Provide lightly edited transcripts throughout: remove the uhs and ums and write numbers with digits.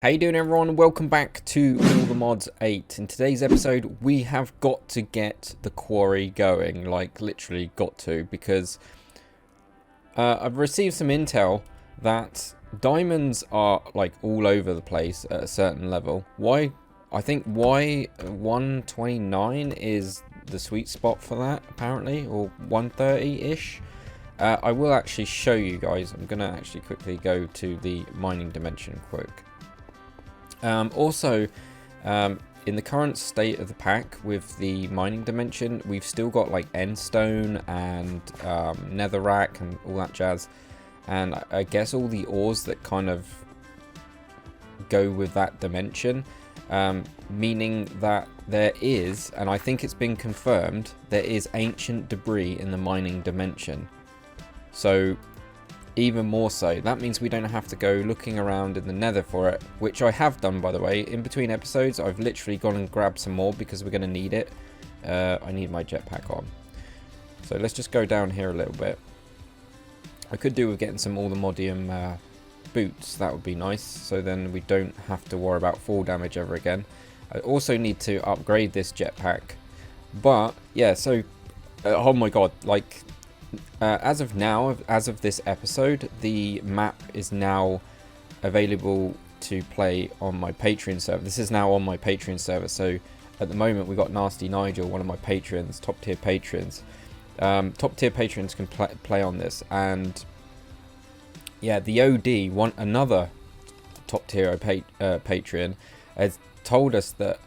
How you doing, everyone? Welcome back to All the Mods 8. In today's episode, we have got to get the quarry going. Like, literally got to, because I've received some intel that diamonds are, like, all over the place at a certain level. I think why 129 is the sweet spot for that, apparently, or 130-ish. I will actually show you guys. I'm going to actually quickly go to the mining dimension quick. Also, in the current state of the pack with the mining dimension, we've still got like endstone and netherrack and all that jazz, and I guess all the ores that kind of go with that dimension, meaning that there is, and I think it's been confirmed, there is ancient debris in the mining dimension. So even more so, that means we don't have to go looking around in the nether for it, which I have done, by the way. In between episodes, I've literally gone and grabbed some more because we're going to need it. I need my jetpack on. So let's just go down here a little bit. I could do with getting some all the modium boots. That would be nice, so then we don't have to worry about fall damage ever again. I also need to upgrade this jetpack. But yeah, so oh my god, like as of now, as of this episode, the map is now available to play on my Patreon server. This is now on my Patreon server. So at the moment, we've got Nasty Nigel, one of my patrons, top tier patrons. Top tier patrons can play on this. And yeah, the OD, another top tier patron, has told us that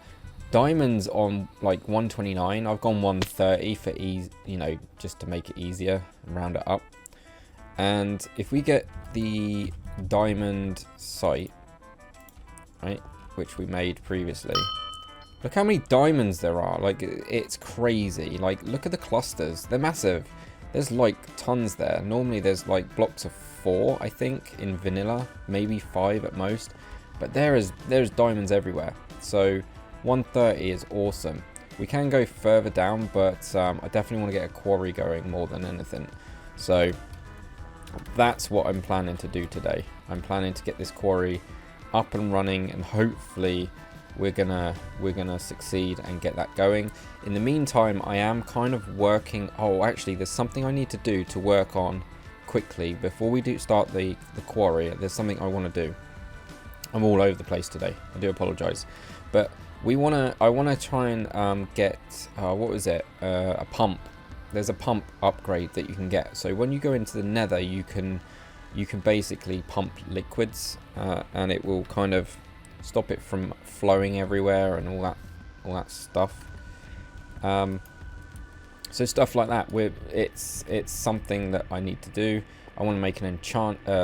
diamonds on like 129, I've gone 130 for ease, you know, just to make it easier and round it up. And if we get the diamond site, right, which we made previously, look how many diamonds there are. Like, it's crazy. Like, look at the clusters, they're massive. There's like tons there. Normally there's like blocks of 4, I think, in vanilla, maybe 5 at most, but there's diamonds everywhere. So 130 is awesome. We can go further down, but I definitely want to get a quarry going more than anything. So that's what I'm planning to do today. I'm planning to get this quarry up and running, and hopefully we're gonna succeed and get that going. In the meantime, I am kind of working. Oh, actually, there's something I need to do to work on quickly before we do start the quarry. There's something I want to do. I'm all over the place today. I do apologize, but I want to try and get what was it? A pump. There's a pump upgrade that you can get. So when you go into the nether, you can basically pump liquids, and it will kind of stop it from flowing everywhere and all that stuff. So stuff like that. It's something that I need to do. I want to make an enchantment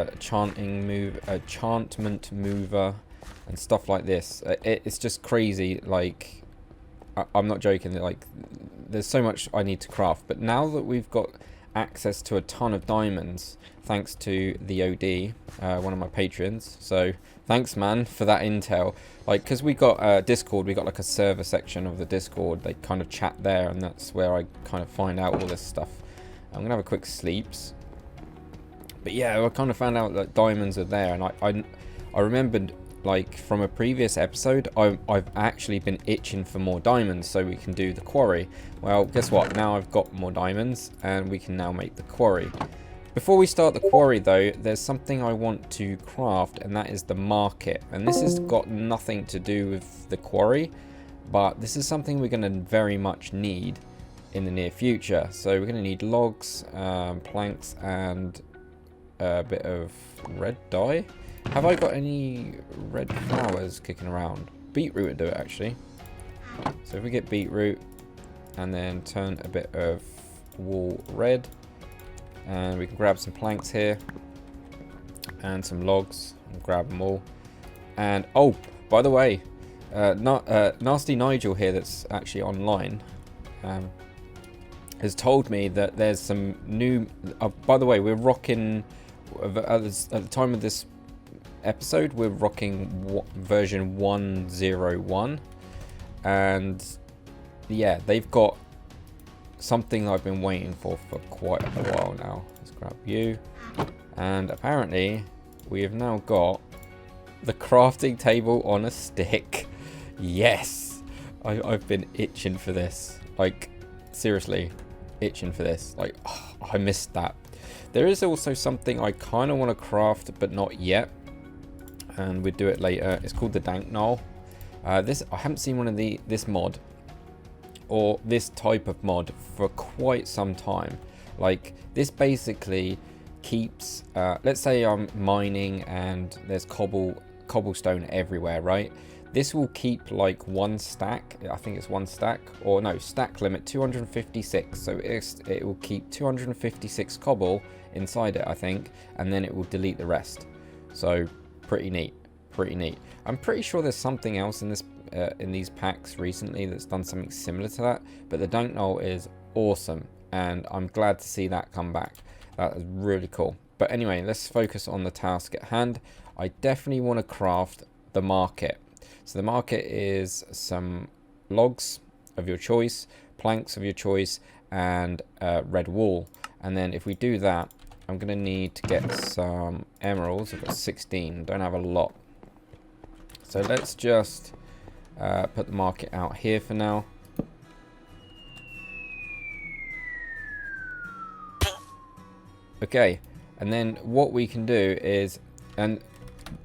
mover and stuff like this. It's just crazy. Like, I'm not joking. Like, there's so much I need to craft. But now that we've got access to a ton of diamonds, thanks to the OD, one of my patrons. So thanks, man, for that intel. Like, because we got Discord, we got like a server section of the Discord. They kind of chat there, and that's where I kind of find out all this stuff. I'm gonna have a quick sleeps. But yeah, I kind of found out that diamonds are there, and I remembered, like, from a previous episode, I've actually been itching for more diamonds so we can do the quarry. Well, guess what? Now I've got more diamonds, and we can now make the quarry. Before we start the quarry, though, there's something I want to craft, and that is the market. And this has got nothing to do with the quarry, but this is something we're going to very much need in the near future. So we're going to need logs, planks, and a bit of red dye. Have I got any red flowers kicking around? Beetroot would do it, actually. So if we get beetroot and then turn a bit of wool red, and we can grab some planks here and some logs and grab them all. And oh, by the way, Nasty Nigel here, that's actually online, has told me that there's some new. By the way, we're rocking at the time of this episode, we're rocking version 101, and yeah, they've got something I've been waiting for quite a while now. Let's grab you, and apparently we have now got The crafting table on a stick. Yes. I've been itching for this. Like, seriously, itching for this. Like, oh, I missed that. There is also something I kind of want to craft, but not yet. And we'll do it later. It's called the Dank Knoll. I haven't seen one of this mod or this type of mod for quite some time. Like, this basically keeps, let's say I'm mining and there's cobblestone everywhere, right? This will keep like one stack. I think it's one stack, or no, stack limit 256. So it will keep 256 cobble inside it, I think, and then it will delete the rest. So pretty neat, pretty neat. I'm pretty sure there's something else in this in these packs recently that's done something similar to that. But the Dank Knoll is awesome, and I'm glad to see that come back. That is really cool. But anyway, let's focus on the task at hand. I definitely want to craft the market. So the market is some logs of your choice, planks of your choice, and red wool. And then if we do that, I'm going to need to get some emeralds. I've got 16, don't have a lot. So let's just put the market out here for now. Okay, and then what we can do is, and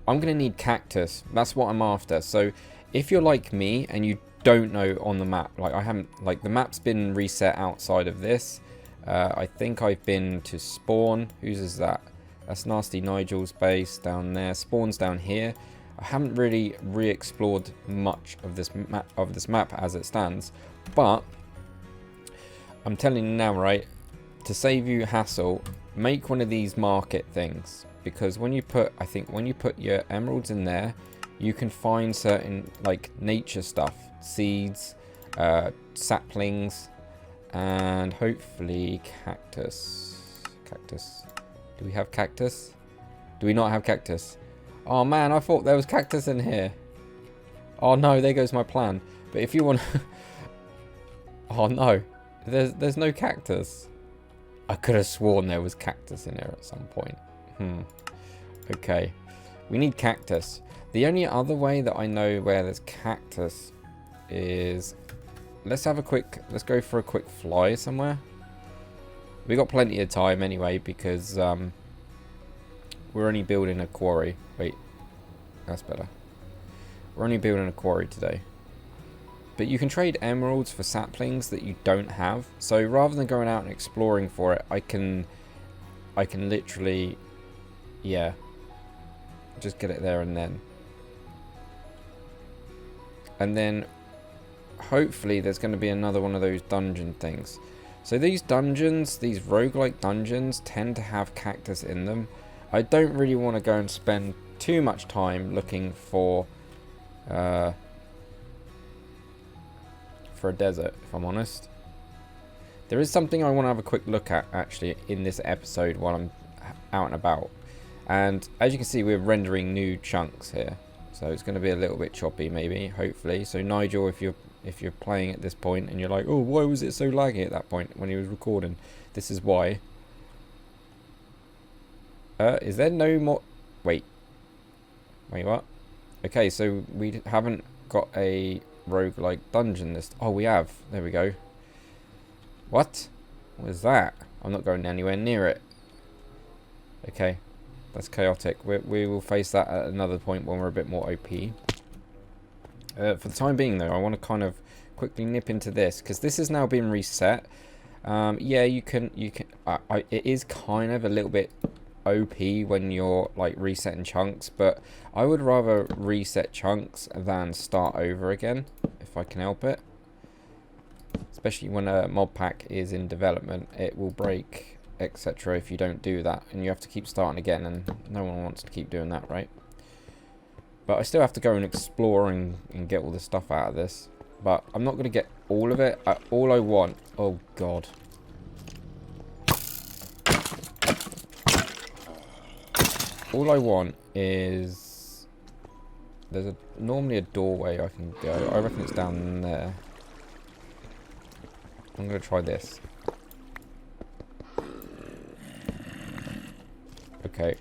I'm going to need cactus. That's what I'm after. So if you're like me and you don't know on the map, like I haven't, like the map's been reset outside of this. I think I've been to spawn. Whose is that? That's Nasty Nigel's base down there. Spawn's down here. I haven't really re-explored much of this map as it stands, but I'm telling you now, right, to save you hassle, make one of these market things, because when you put, I think when you put your emeralds in there, you can find certain like nature stuff, seeds, saplings, and hopefully cactus. Do we have cactus? Do we not have cactus? Oh man, I thought there was cactus in here. Oh no, there goes my plan. But if you want oh no, there's no cactus. I could have sworn there was cactus in here at some point. Okay, we need cactus. The only other way that I know where there's cactus is, let's go for a quick fly somewhere. We got plenty of time anyway, because we're only building a quarry. Wait, that's better. We're only building a quarry today. But you can trade emeralds for saplings that you don't have. So rather than going out and exploring for it, I can literally, yeah, just get it there and then. And then hopefully there's going to be another one of those dungeon things. So these dungeons, these roguelike dungeons, tend to have cactus in them. I don't really want to go and spend too much time looking for a desert, if I'm honest. There is something I want to have a quick look at actually in this episode while I'm out and about. And as you can see, we're rendering new chunks here, so it's going to be a little bit choppy maybe, hopefully. So Nigel, if you're playing at this point and you're like, oh, why was it so laggy at that point when he was recording, this is why. Is there no more? Wait, what? Okay, so we haven't got a roguelike dungeon list. Oh, we have. There we go. What is that? I'm not going anywhere near it. Okay, that's chaotic. We will face that at another point when we're a bit more OP. For the time being though, I want to kind of quickly nip into this, because this has now been reset. Yeah, you can it is kind of a little bit OP when you're like resetting chunks, but I would rather reset chunks than start over again if I can help it. Especially when a mod pack is in development, it will break, etc. if you don't do that, and you have to keep starting again, and no one wants to keep doing that, right? But I still have to go and explore and get all the stuff out of this. But I'm not going to get all of it. All I want... Oh, God. All I want is... There's normally a doorway I can go. I reckon it's down there. I'm going to try this. Okay.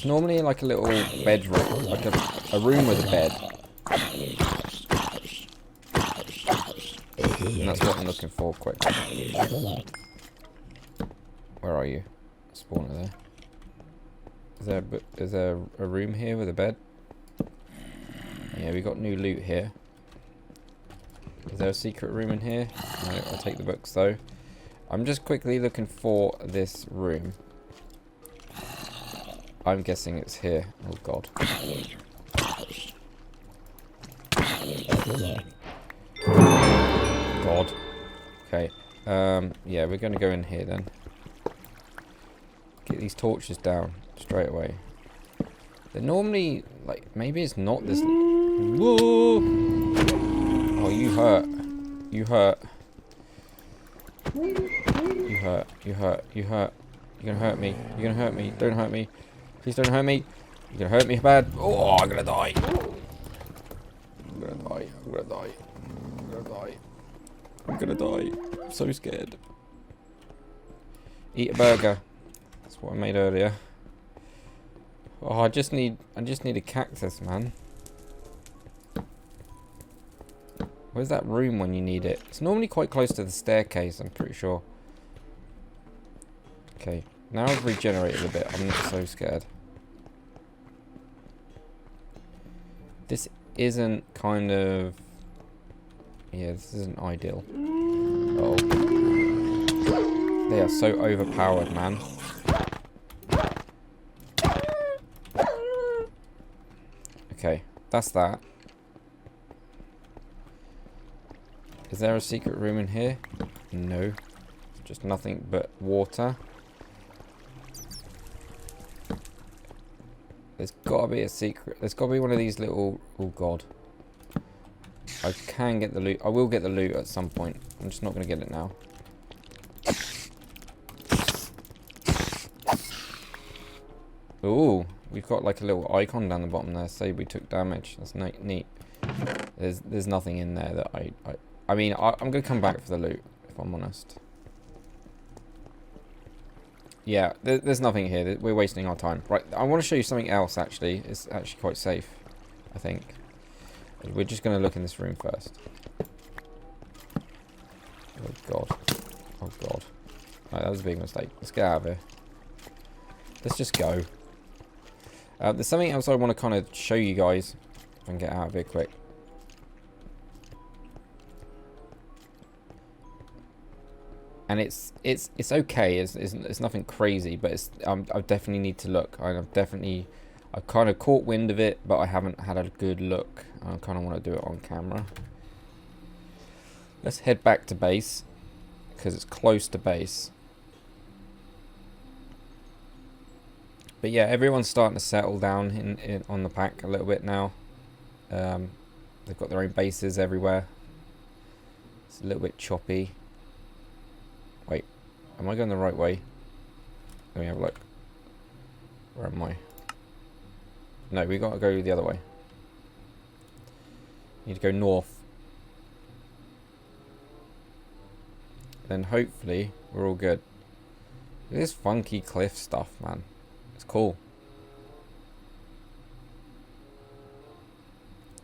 It's normally like a little bedroom, like a room with a bed. And that's what I'm looking for, quick. Where are you? Spawner there. Is there a room here with a bed? Yeah, we got new loot here. Is there a secret room in here? No, I'll take the books though. I'm just quickly looking for this room. I'm guessing it's here. Oh god. God. Okay. Yeah, we're gonna go in here then. Get these torches down straight away. They're normally like, maybe it's not this. Whoa! Oh, you hurt. You hurt. You hurt. You hurt. You hurt. You're gonna hurt me. You're gonna hurt me. Don't hurt me. Please don't hurt me. You're gonna hurt me bad. Oh, I'm gonna die. I'm gonna die. I'm gonna die. I'm gonna die. I'm gonna die. I'm so scared. Eat a burger. That's what I made earlier. Oh, I just need a cactus, man. Where's that room when you need it? It's normally quite close to the staircase, I'm pretty sure. Okay, now I've regenerated a bit. I'm not so scared. This isn't kind of... Yeah, this isn't ideal. Oh. They are so overpowered, man. Okay, that's that. Is there a secret room in here? No. Just nothing but water. There's gotta be a secret. There's gotta be one of these little... Oh god. I can get the loot. I will get the loot at some point. I'm just not gonna get it now. Ooh. We've got like a little icon down the bottom there. Say we took damage. That's neat. There's nothing in there that I mean, I'm gonna come back for the loot, if I'm honest. Yeah, there's nothing here. We're wasting our time. Right, I want to show you something else, actually. It's actually quite safe, I think. We're just going to look in this room first. Oh, God. Oh, God. Right, that was a big mistake. Let's get out of here. Let's just go. There's something else I want to kind of show you guys. If I can get out of here quick. And it's okay. It's nothing crazy, but I definitely need to look. I've kind of caught wind of it, but I haven't had a good look. I kind of want to do it on camera. Let's head back to base because it's close to base. But yeah, everyone's starting to settle down on the pack a little bit now. They've got their own bases everywhere. It's a little bit choppy. Wait, am I going the right way? Let me have a look. Where am I? No, we got to go the other way. Need to go north. Then hopefully we're all good. Look at this funky cliff stuff, man. It's cool.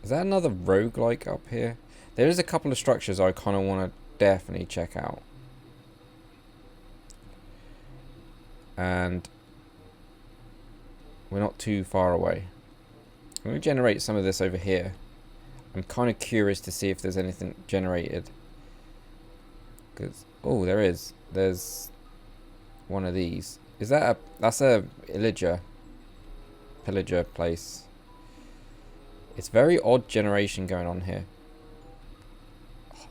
Is that another roguelike up here? There is a couple of structures I kind of want to definitely check out. And we're not too far away. I'm going to generate some of this over here. I'm kind of curious to see if there's anything generated. Because, oh, there is. There's one of these. Is that that's a pillager place. It's very odd generation going on here.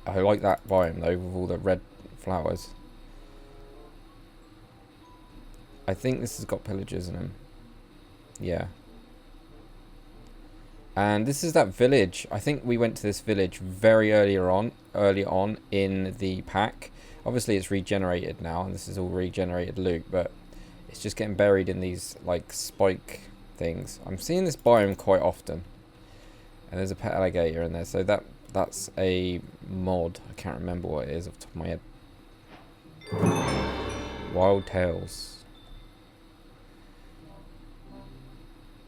I like that biome though, with all the red flowers. I think this has got pillagers in them. Yeah. And this is that village. I think we went to this village very early on in the pack. Obviously it's regenerated now, and this is all regenerated loot, but it's just getting buried in these like spike things. I'm seeing this biome quite often. And there's a pet alligator in there, so that's a mod. I can't remember what it is off the top of my head. Wild Tales.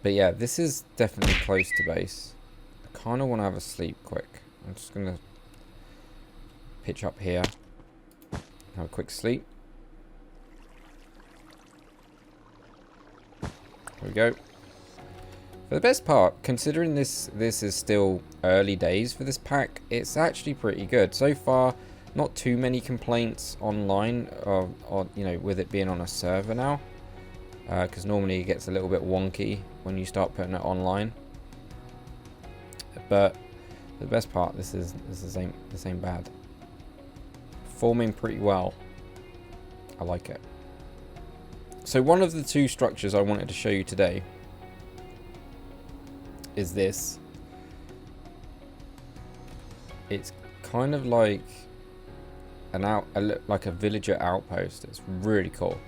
But yeah, this is definitely close to base. I kind of want to have a sleep quick. I'm just going to pitch up here. Have a quick sleep. There we go. For the best part, considering this is still early days for this pack, it's actually pretty good. So far, not too many complaints online, you know, with it being on a server now. Because normally it gets a little bit wonky when you start putting it online. But for the best part, this is the same bad. Performing pretty well. I like it. So one of the two structures I wanted to show you today is this. It's kind of like like a villager outpost. It's really cool.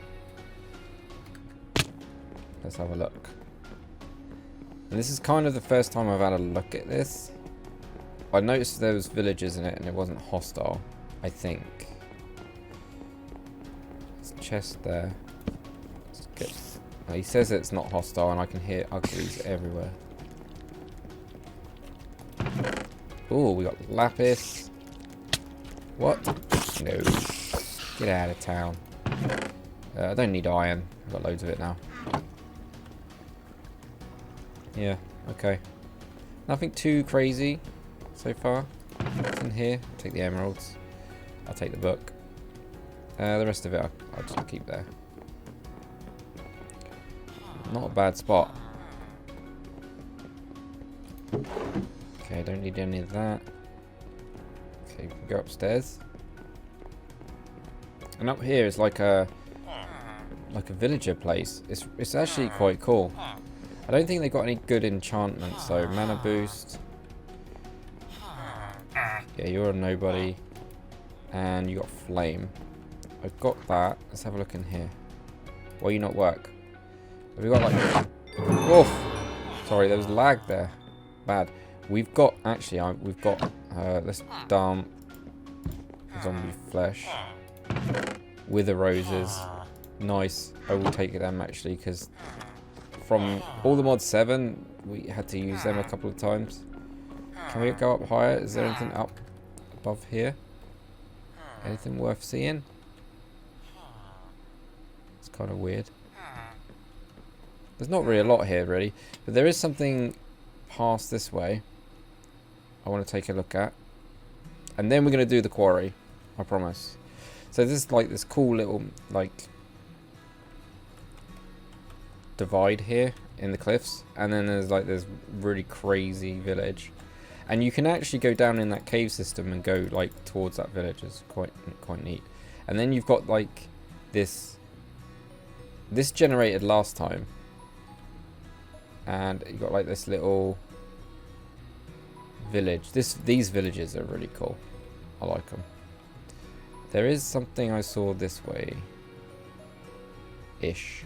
Let's have a look. And this is kind of the first time I've had a look at this. I noticed there was villagers in it and it wasn't hostile, I think. There's a chest there. Let's get, he says it's not hostile and I can hear uglies everywhere. Oh, we got lapis. What? No. Get out of town. I don't need iron. I've got loads of it now. Yeah, okay. Nothing too crazy so far. What's in here? I'll take the emeralds. I'll take the book. The rest of it I'll just keep there. Not a bad spot. Okay, don't need any of that. Okay, we can go upstairs. And up here is like a villager place. It's actually quite cool. I don't think they got any good enchantments though. Mana boost. Yeah, you're a nobody. And you got flame. I've got that. Let's have a look in here. Why you not work? Have we got like... Oof! Sorry, there was lag there. Bad. We've got... Actually, we've got... let's dump... zombie flesh. Wither roses. Nice. I will take them actually, because... From all the mods 7, we had to use them a couple of times. Can we go up higher? Is there anything up above here? Anything worth seeing? It's kind of weird. There's not really a lot here, really. But there is something past this way I want to take a look at. And then we're going to do the quarry. I promise. So this is like this cool little, like... divide here in the cliffs, and then there's like this really crazy village, and you can actually go down in that cave system and go like towards that village. It's quite neat. And then you've got like this generated last time, and you got like this little village. These villages are really cool. I like them. There is something I saw this way ish.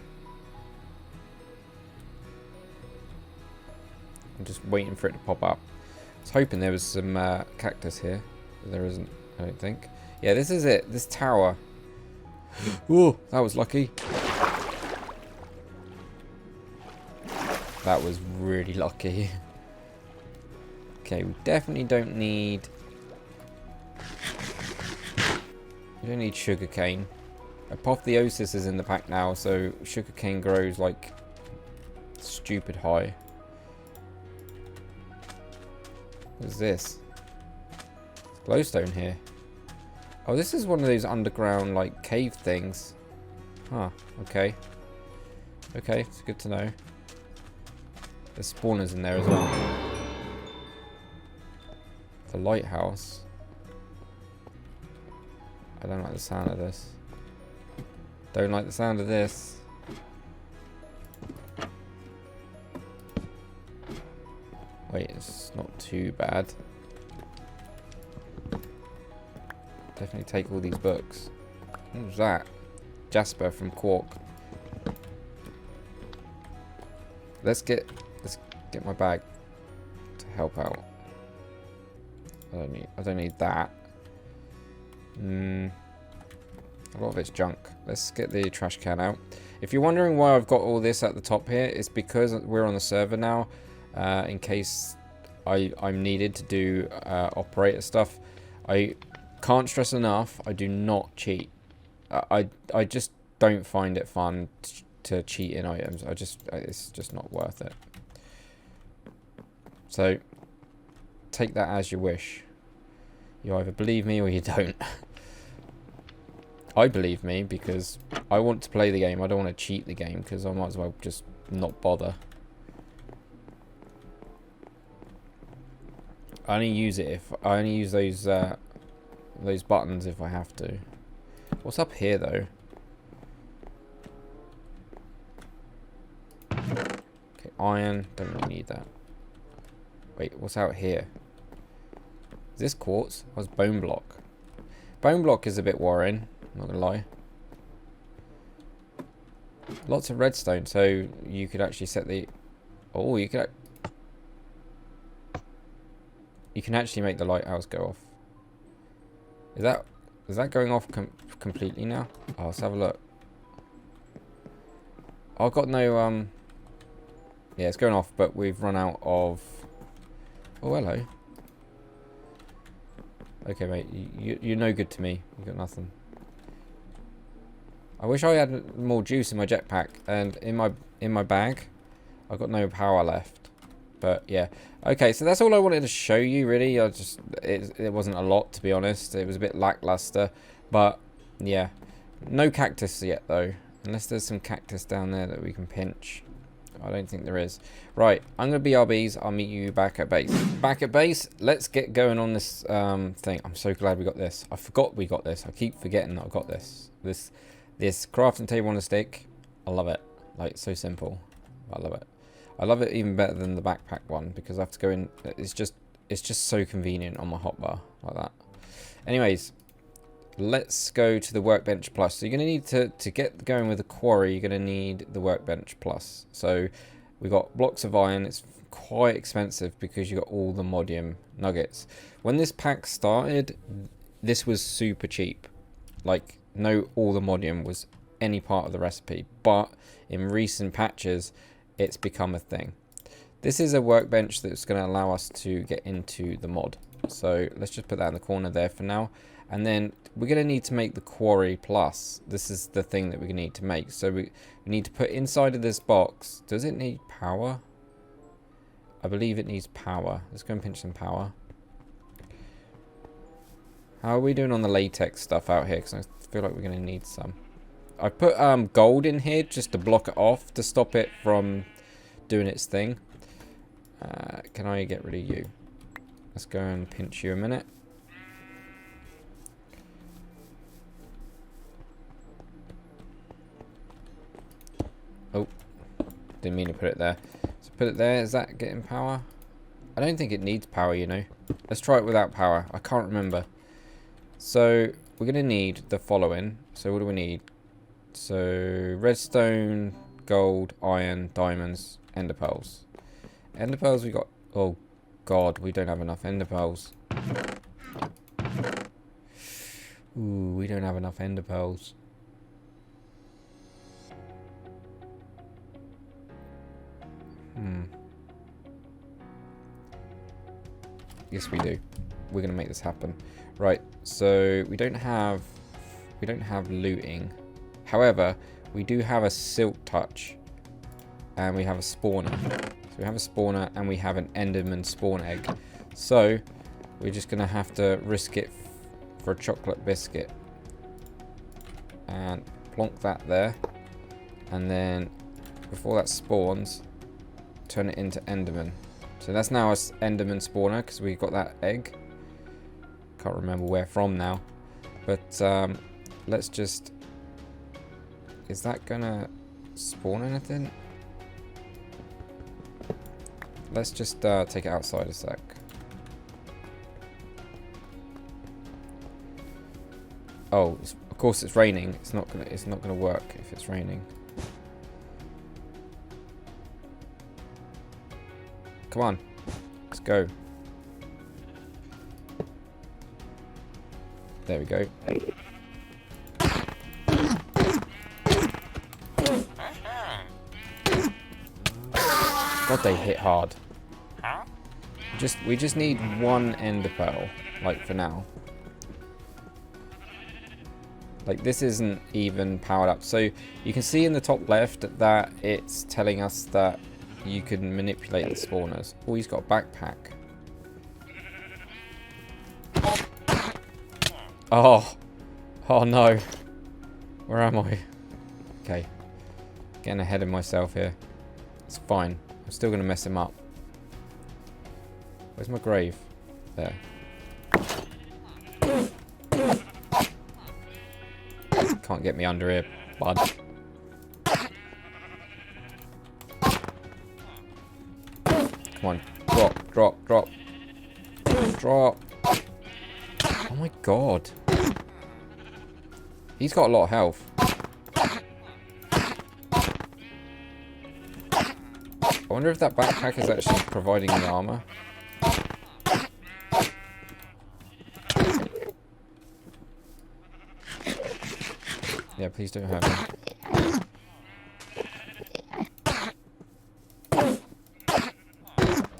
I'm just waiting for it to pop up. I was hoping there was some cactus here, but there isn't, I don't think. Yeah, this is it. This tower. Ooh, that was lucky. That was really lucky. Okay, we definitely don't need... We don't need sugarcane. Apotheosis is in the pack now, so sugarcane grows like stupid high. What is this? Glowstone here. Oh, this is one of those underground, like, cave things. Huh, okay. Okay, it's good to know. There's spawners in there as well. The lighthouse. I don't like the sound of this. Don't like the sound of this. Wait, it's not too bad. Definitely take all these books. What was that? Jasper from Quark. Let's get my bag to help out. I don't need that. A lot of it's junk. Let's get the trash can out. If you're wondering why I've got all this at the top here, it's because we're on the server now, in case I'm needed to do operator stuff. I can't stress enough, I do not cheat. I just don't find it fun to cheat in items. It's just not worth it. So take that as you wish. You either believe me or you don't. I believe me because I want to play the game. I don't want to cheat the game because I might as well just not bother. I only use it if I only use those buttons if I have to. What's up here though? Okay, iron. Don't really need that. Wait, what's out here? Is this quartz? Or is bone block? Bone block is a bit worrying. I'm not gonna lie. Lots of redstone, so you could actually set the. Oh, you could. You can actually make the lighthouse go off. Is that going off completely now? Oh, let's have a look. I've got no yeah, it's going off, but we've run out of. Oh, hello. Okay, mate, you're no good to me. You got nothing. I wish I had more juice in my jetpack, and in my bag, I've got no power left. But yeah, okay, so that's all I wanted to show you. Really, it wasn't a lot, to be honest. It was a bit lackluster, but yeah, no cactus yet though, unless there's some cactus down there that we can pinch. I don't think there is. Right, I'm gonna BRBs. I'll meet you back at base. Back at base. Let's get going on this thing. I'm so glad we got this. I forgot we got this. I keep forgetting that I got this. This crafting table on a stick. I love it. Like, so simple. I love it. I love it even better than the backpack one because I have to go in. It's just so convenient on my hotbar like that. Anyways, let's go to the workbench plus. So you're going to need to get going with the quarry. You're going to need the workbench plus. So we got blocks of iron. It's quite expensive because you got all the modium nuggets. When this pack started, this was super cheap. Like, no, all the modium was any part of the recipe. But in recent patches, it's become a thing. This is a workbench that's going to allow us to get into the mod. So let's just put that in the corner there for now. And then we're going to need to make the quarry plus. This is the thing that we need to make. So we need to put inside of this box. Does it need power? I believe it needs power. Let's go and pinch some power. How are we doing on the latex stuff out here? Because I feel like we're going to need some. I put gold in here just to block it off, to stop it from doing its thing. Can I get rid of you? Let's go and pinch you a minute. Oh, didn't mean to put it there. So put it there. Is that getting power? I don't think it needs power, you know. Let's try it without power. I can't remember. So we're going to need the following. So what do we need? So redstone, gold, iron, diamonds, ender pearls. Ender pearls we got. Oh god, we don't have enough ender pearls. Ooh, we don't have enough ender pearls. Yes, we do. We're gonna make this happen. Right. So we don't have looting. However, we do have a silk touch, and we have a spawner. So we have a spawner, and we have an enderman spawn egg. So we're just gonna have to risk it for a chocolate biscuit, and plonk that there, and then before that spawns, turn it into enderman. So that's now a enderman spawner because we got that egg. Can't remember where from now, but let's just. Is that gonna spawn anything? Let's just take it outside a sec. Oh, of course it's raining. It's not gonna work if it's raining. Come on, let's go. There we go. God, they hit hard. We just need one ender pearl, like, for now. Like, this isn't even powered up. So you can see in the top left that it's telling us that you can manipulate the spawners. Oh, he's got a backpack. Oh. Oh, no. Where am I? Okay. Getting ahead of myself here. It's fine. I'm still going to mess him up. Where's my grave? There. Can't get me under here, bud. Come on. Drop, drop, drop. Drop. Oh my god. He's got a lot of health. I wonder if that backpack is actually providing the armor. Yeah, please don't hurt me.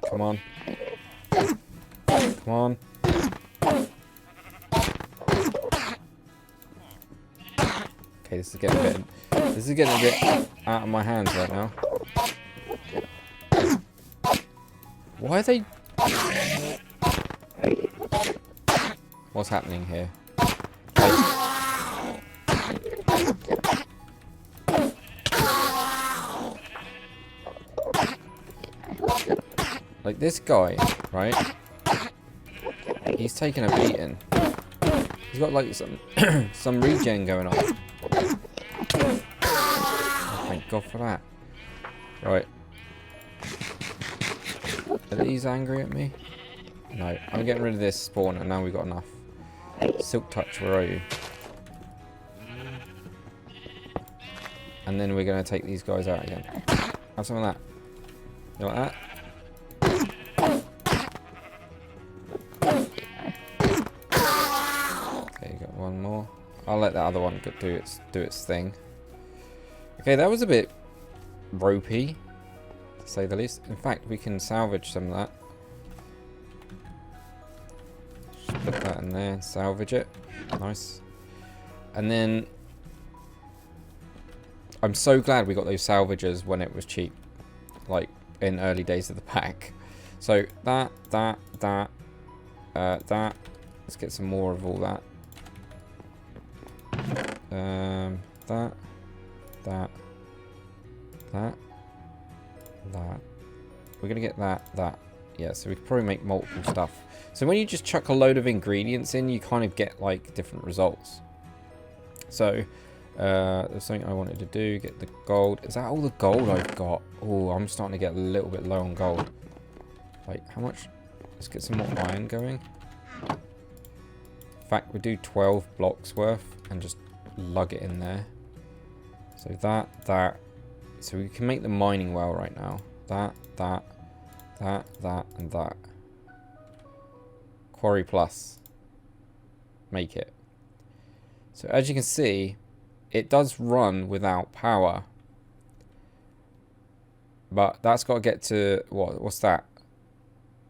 Come on. Come on. Okay, this is getting a bit out of my hands right now. Why are they... What's happening here? Like this guy, right? He's taking a beating. He's got like some some regen going on. Oh, thank God for that. Right. Are these angry at me? No. I'm getting rid of this spawner. Now we've got enough. Silk Touch, where are you? And then we're going to take these guys out again. Have some of that. You like that? Okay, you got one more. I'll let that other one do its thing. Okay, that was a bit ropey, to say the least. In fact, we can salvage some of that. Just put that in there and salvage it. Nice. And then I'm so glad we got those salvagers when it was cheap, like in early days of the pack. So that. Let's get some more of all that. That. We're gonna get that. Yeah, so we could probably make multiple stuff. So when you just chuck a load of ingredients in, you kind of get like different results. So there's something I wanted to do. Get the gold. Is that all the gold I've got? Oh, I'm starting to get a little bit low on gold. Like, how much? Let's get some more iron going. In fact, we'll do 12 blocks worth and just lug it in there. So that. So we can make the mining well right now. That, and that. Quarry plus. Make it. So as you can see, it does run without power. But that's got to get to, what's that?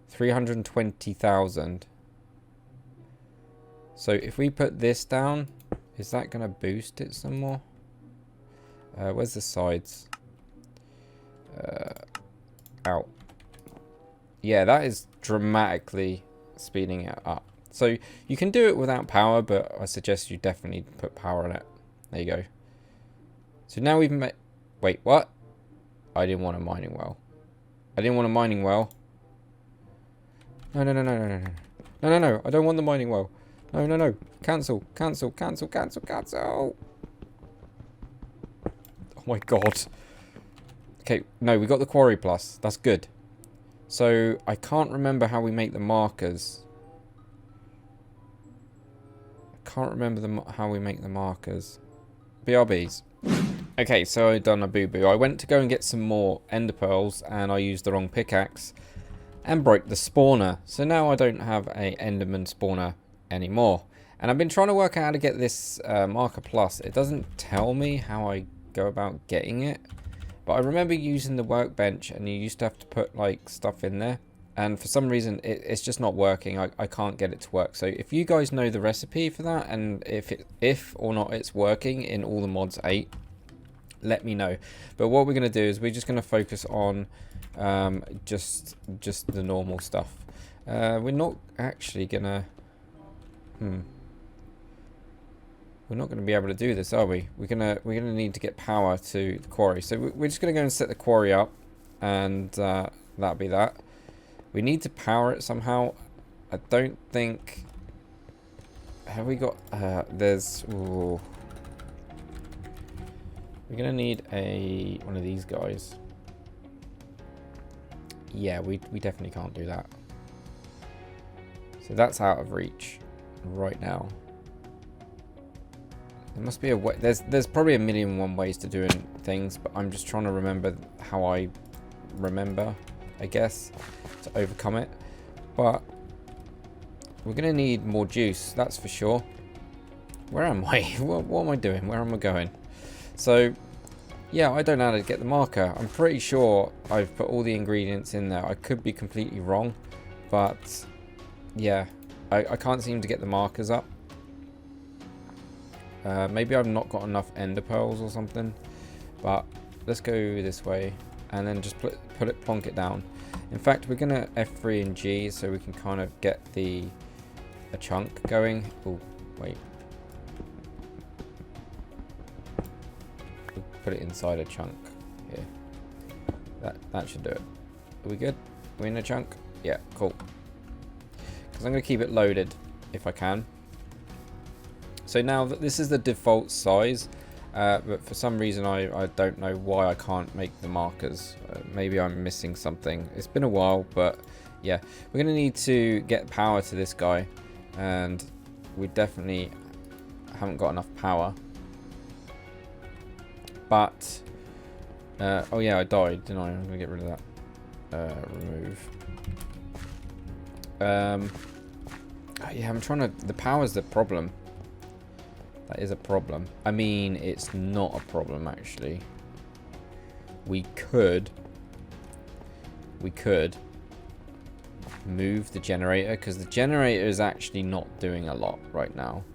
320,000. So if we put this down, is that going to boost it some more? Where's the sides? Out. Yeah, that is dramatically speeding it up. So you can do it without power, but I suggest you definitely put power on it. There you go. So now we've made... Wait, what? I didn't want a mining well. I didn't want a mining well. No. I don't want the mining well. No. Cancel. Oh my god. Okay, no, we got the quarry plus. That's good. So I can't remember how we make the markers. How we make the markers. BRBs. Okay, so I've done a boo-boo. I went to go and get some more ender pearls, and I used the wrong pickaxe and broke the spawner. So now I don't have a enderman spawner anymore. And I've been trying to work out how to get this marker plus. It doesn't tell me how I go about getting it. But I remember using the workbench, and you used to have to put like stuff in there. And for some reason, it's just not working. I can't get it to work. So if you guys know the recipe for that, and if or not it's working in all the mods 8, let me know. But what we're going to do is we're just going to focus on just the normal stuff. We're not actually going to... We're not going to be able to do this, are we? We're gonna need to get power to the quarry. So we're just going to go and set the quarry up, and that'll be that. We need to power it somehow. I don't think... Have we got... there's... Ooh. We're going to need one of these guys. Yeah, we definitely can't do that. So that's out of reach right now. There must be a way. There's probably a million and one ways to doing things, but I'm just trying to remember how I remember, I guess, to overcome it. But we're gonna need more juice, that's for sure. Where am I? What am I doing? Where am I going? So yeah, I don't know how to get the marker. I'm pretty sure I've put all the ingredients in there. I could be completely wrong, but yeah, I can't seem to get the markers up. Maybe I've not got enough ender pearls or something, but let's go this way and then just plonk it down. In fact, we're gonna F3 and G so we can kind of get a chunk going. Oh wait, we'll put it inside a chunk here. That should do it. Are we good? Are we in a chunk? Yeah, cool. Because I'm gonna keep it loaded if I can. So now this is the default size, but for some reason I don't know why I can't make the markers. Maybe I'm missing something. It's been a while, but yeah. We're going to need to get power to this guy, and we definitely haven't got enough power. But, oh yeah, I died, didn't I? I'm going to get rid of that. Remove. Yeah, I'm trying to... The power's the problem. That is a problem. I mean, it's not a problem, actually. We could move the generator, because the generator is actually not doing a lot right now.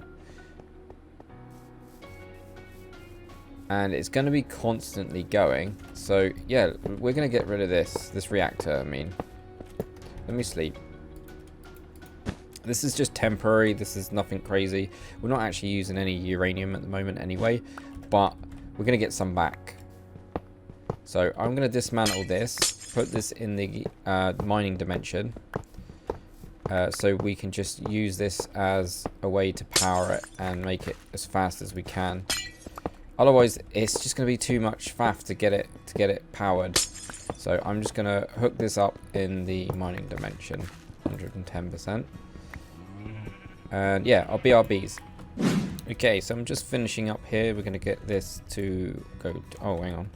And it's going to be constantly going. So, yeah, we're going to get rid of this reactor, I mean. Let me sleep. This is just temporary. This is nothing crazy. We're not actually using any uranium at the moment anyway, but we're going to get some back. So I'm going to dismantle this, put this in the mining dimension, so we can just use this as a way to power it and make it as fast as we can. Otherwise, it's just going to be too much faff to get it powered. So I'm just going to hook this up in the mining dimension, 110%. And yeah, our BRBs. Okay, so I'm just finishing up here. We're going to get this to go... Oh, hang on.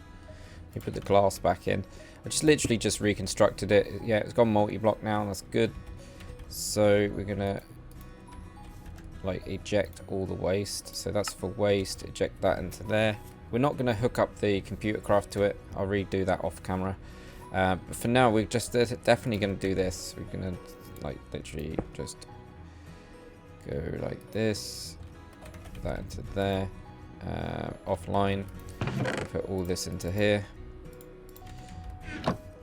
Let me put the glass back in. I just literally just reconstructed it. Yeah, it's gone multi-block now. That's good. So we're going to like eject all the waste. So that's for waste. Eject that into there. We're not going to hook up the computer craft to it. I'll redo that off camera. But for now, we're just definitely going to do this. We're going to like literally just... go like this, put that into there, offline, put all this into here,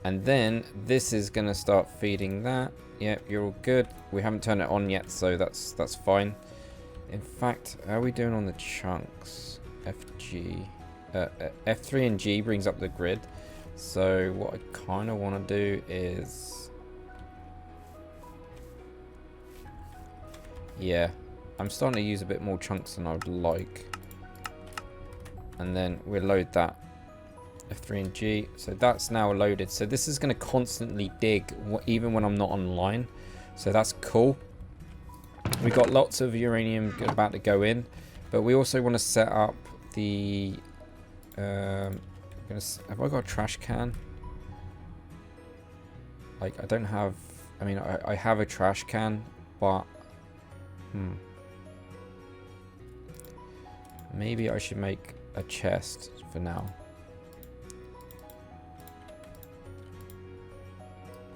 and then this is going to start feeding that. Yep, you're all good. We haven't turned it on yet, so that's fine. In fact, how are we doing on the chunks? F3 and G brings up the grid, so what I kind of want to do is... Yeah, I'm starting to use a bit more chunks than I would like. And then we'll load that F3 and G. So that's now loaded. So this is going to constantly dig even when I'm not online. So that's cool. We've got lots of uranium about to go in. But we also want to set up the... have I got a trash can? Like, I don't have... I mean, I have a trash can, but... Maybe I should make a chest for now.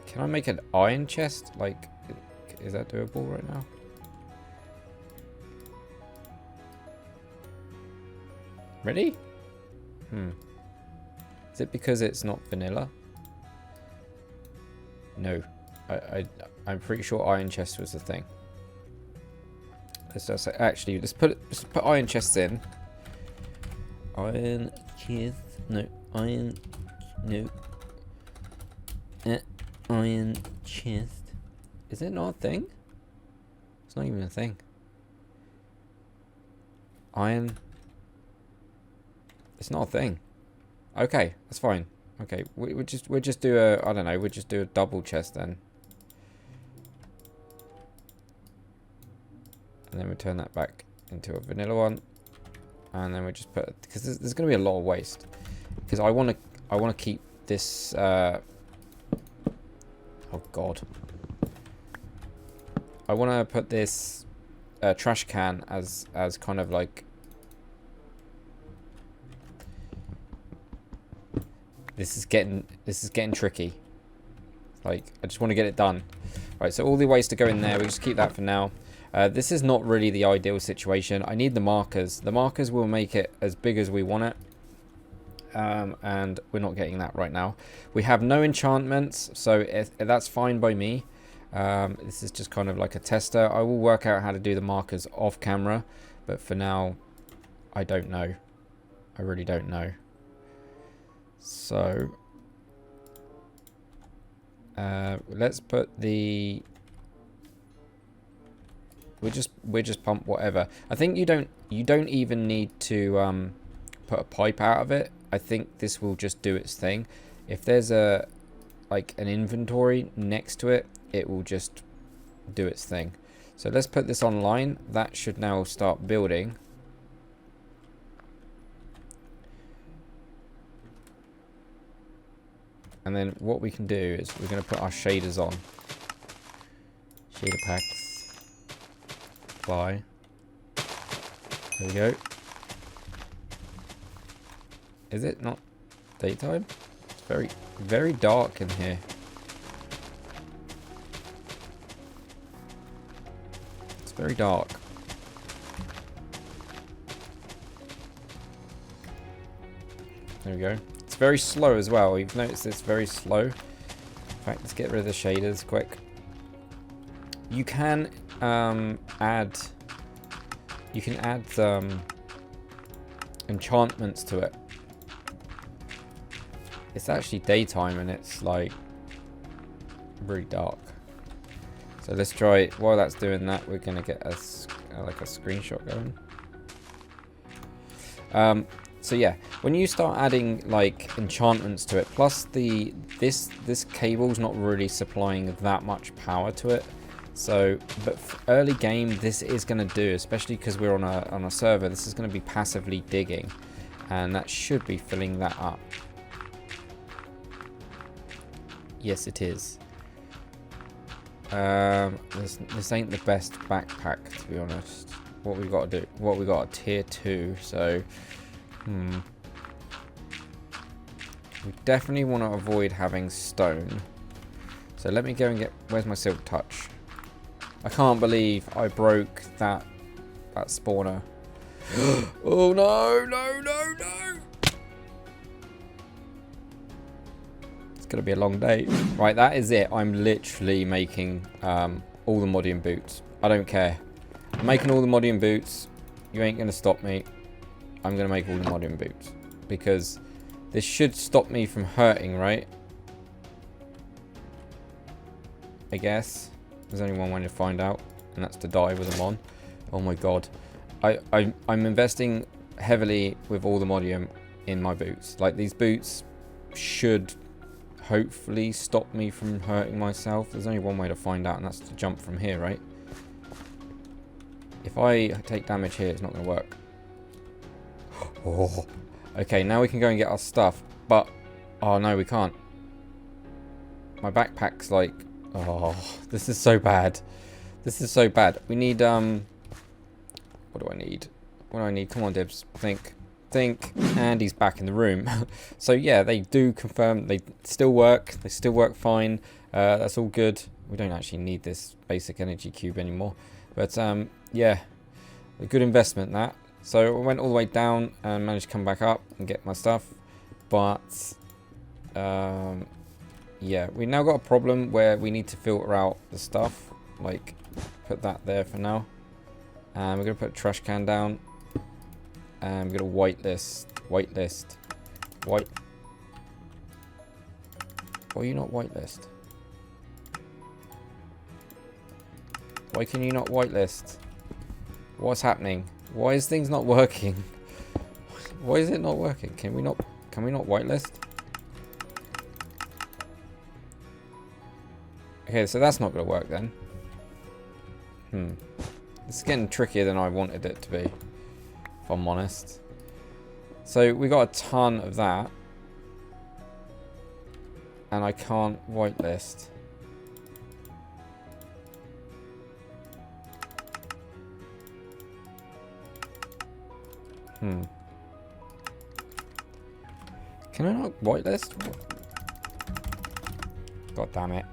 Can I make an iron chest? Like, is that doable right now? Ready? Is it because it's not vanilla? No. I'm pretty sure iron chest was the thing. Let's just say, actually, let's put iron chests in. Iron chest. No. Iron. No. Iron chest. Is it not a thing? It's not even a thing. Iron. It's not a thing. Okay, that's fine. Okay, we'll just do a, I don't know, we'll just do a double chest then. And then we'll turn that back into a vanilla one. And then we'll just put, because there's going to be a lot of waste. Because I want to keep this, oh god. I want to put this trash can as kind of like, this is getting tricky. Like, I just want to get it done. Right, so all the ways to go in there, we just keep that for now. This is not really the ideal situation. I need the markers. The markers will make it as big as we want it. And we're not getting that right now. We have no enchantments, so that's fine by me. This is just kind of like a tester. I will work out how to do the markers off camera, but for now, I don't know. I really don't know. So let's put the, we'll just pump whatever. I think you don't even need to put a pipe out of it. I think this will just do its thing. If there's a like an inventory next to it, it will just do its thing. So let's put this online. That should now start building. And then what we can do is we're going to put our shaders on. Shader packs. Apply. There we go. Is it not daytime? It's very, very dark in here. It's very dark. There we go. It's very slow as well. You've noticed it's very slow. In fact, let's get rid of the shaders quick. You can add enchantments to it. It's actually daytime and it's like really dark. So let's try it. While that's doing that, we're gonna get like a screenshot going. So yeah, when you start adding like enchantments to it, plus this cable's not really supplying that much power to it. So, but for early game, this is going to do, especially because we're on a server. This is going to be passively digging, and that should be filling that up. Yes, it is. This ain't the best backpack, to be honest. What we've got to do, what we got a tier 2, so we definitely want to avoid having stone. So let me go and get, where's my silk touch? I can't believe I broke that spawner. Oh no, no, no, no! It's gonna be a long day. Right, that is it. I'm literally making all the modding boots. I don't care. I'm making all the modding boots. You ain't gonna stop me. I'm gonna make all the modding boots. Because this should stop me from hurting, right? I guess. There's only one way to find out, and that's to die with them on. Oh my god. I'm investing heavily with all the modium in my boots. Like, these boots should hopefully stop me from hurting myself. There's only one way to find out, and that's to jump from here, right? If I take damage here, it's not going to work. Oh. Okay, now we can go and get our stuff, but... Oh, no, we can't. My backpack's like... Oh, this is so bad. This is so bad. We need, what do I need? What do I need? Come on, Dibs. Think. think, and he's back in the room. So yeah, they do confirm they still work. They still work fine. That's all good. We don't actually need this basic energy cube anymore. But yeah, a good investment that. So I went all the way down and managed to come back up and get my stuff. But yeah, we now got a problem where we need to filter out the stuff. Like, put that there for now. And we're going to put a trash can down. And we're going to whitelist. Why are you not whitelist? Why can you not whitelist? What's happening? Why is things not working? Why is it not working? Can we not whitelist? Okay, so that's not going to work then. It's getting trickier than I wanted it to be, if I'm honest. So we got a ton of that. And I can't whitelist. Can I not whitelist? God damn it.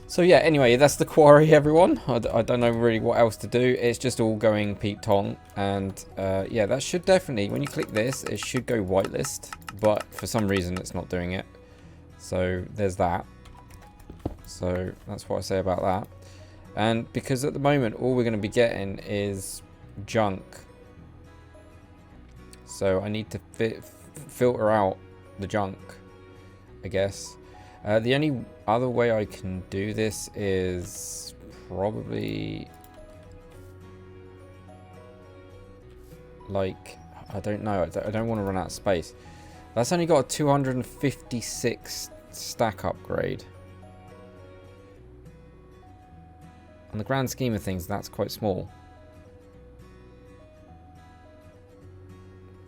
So yeah, anyway, that's the quarry, everyone. I don't know really what else to do. It's just all going Pete Tong. And yeah, that should definitely, when you click this, it should go whitelist. But for some reason, it's not doing it. So there's that. So that's what I say about that. And because at the moment, all we're going to be getting is junk. So I need to filter out the junk, I guess. The only other way I can do this is probably like, I don't know. I don't want to run out of space. That's only got a 256 stack upgrade. On the grand scheme of things, that's quite small.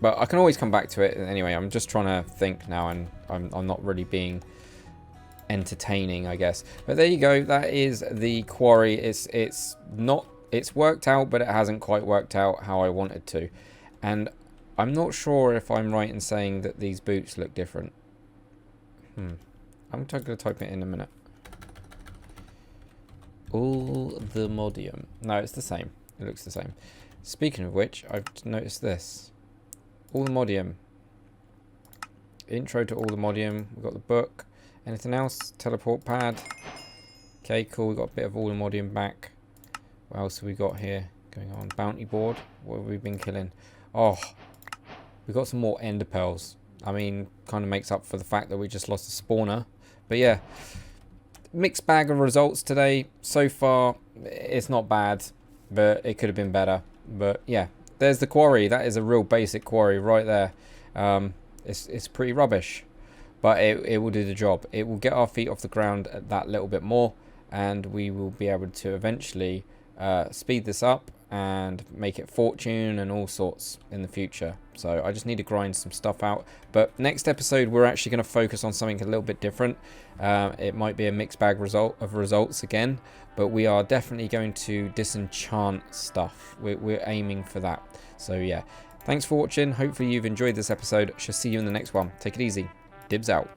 But I can always come back to it anyway. I'm just trying to think now, and I'm not really being entertaining, I guess. But there you go. That is the quarry. It's worked out, but it hasn't quite worked out how I wanted to. And I'm not sure if I'm right in saying that these boots look different. I'm going to type it in a minute. All the modium. No, it's the same. It looks the same. Speaking of which, I've noticed this. All the modium. Intro to all the modium. We've got the book. Anything else? Teleport pad. Okay, cool. We've got a bit of all the modium back. What else have we got here going on? Bounty board. What have we been killing? Oh, we got some more ender pearls. I mean, kind of makes up for the fact that we just lost a spawner. But yeah, mixed bag of results today. So far, it's not bad, but it could have been better. But yeah, there's the quarry. That is a real basic quarry right there. It's pretty rubbish, but it will do the job. It will get our feet off the ground that little bit more, and we will be able to eventually speed this up and make it fortune and all sorts in the future. So I just need to grind some stuff out. But next episode, we're actually going to focus on something a little bit different. It might be a mixed bag of results again, but we are definitely going to disenchant stuff. We're aiming for that. So yeah, thanks for watching. Hopefully you've enjoyed this episode. Shall see you in the next one. Take it easy. Dibs out.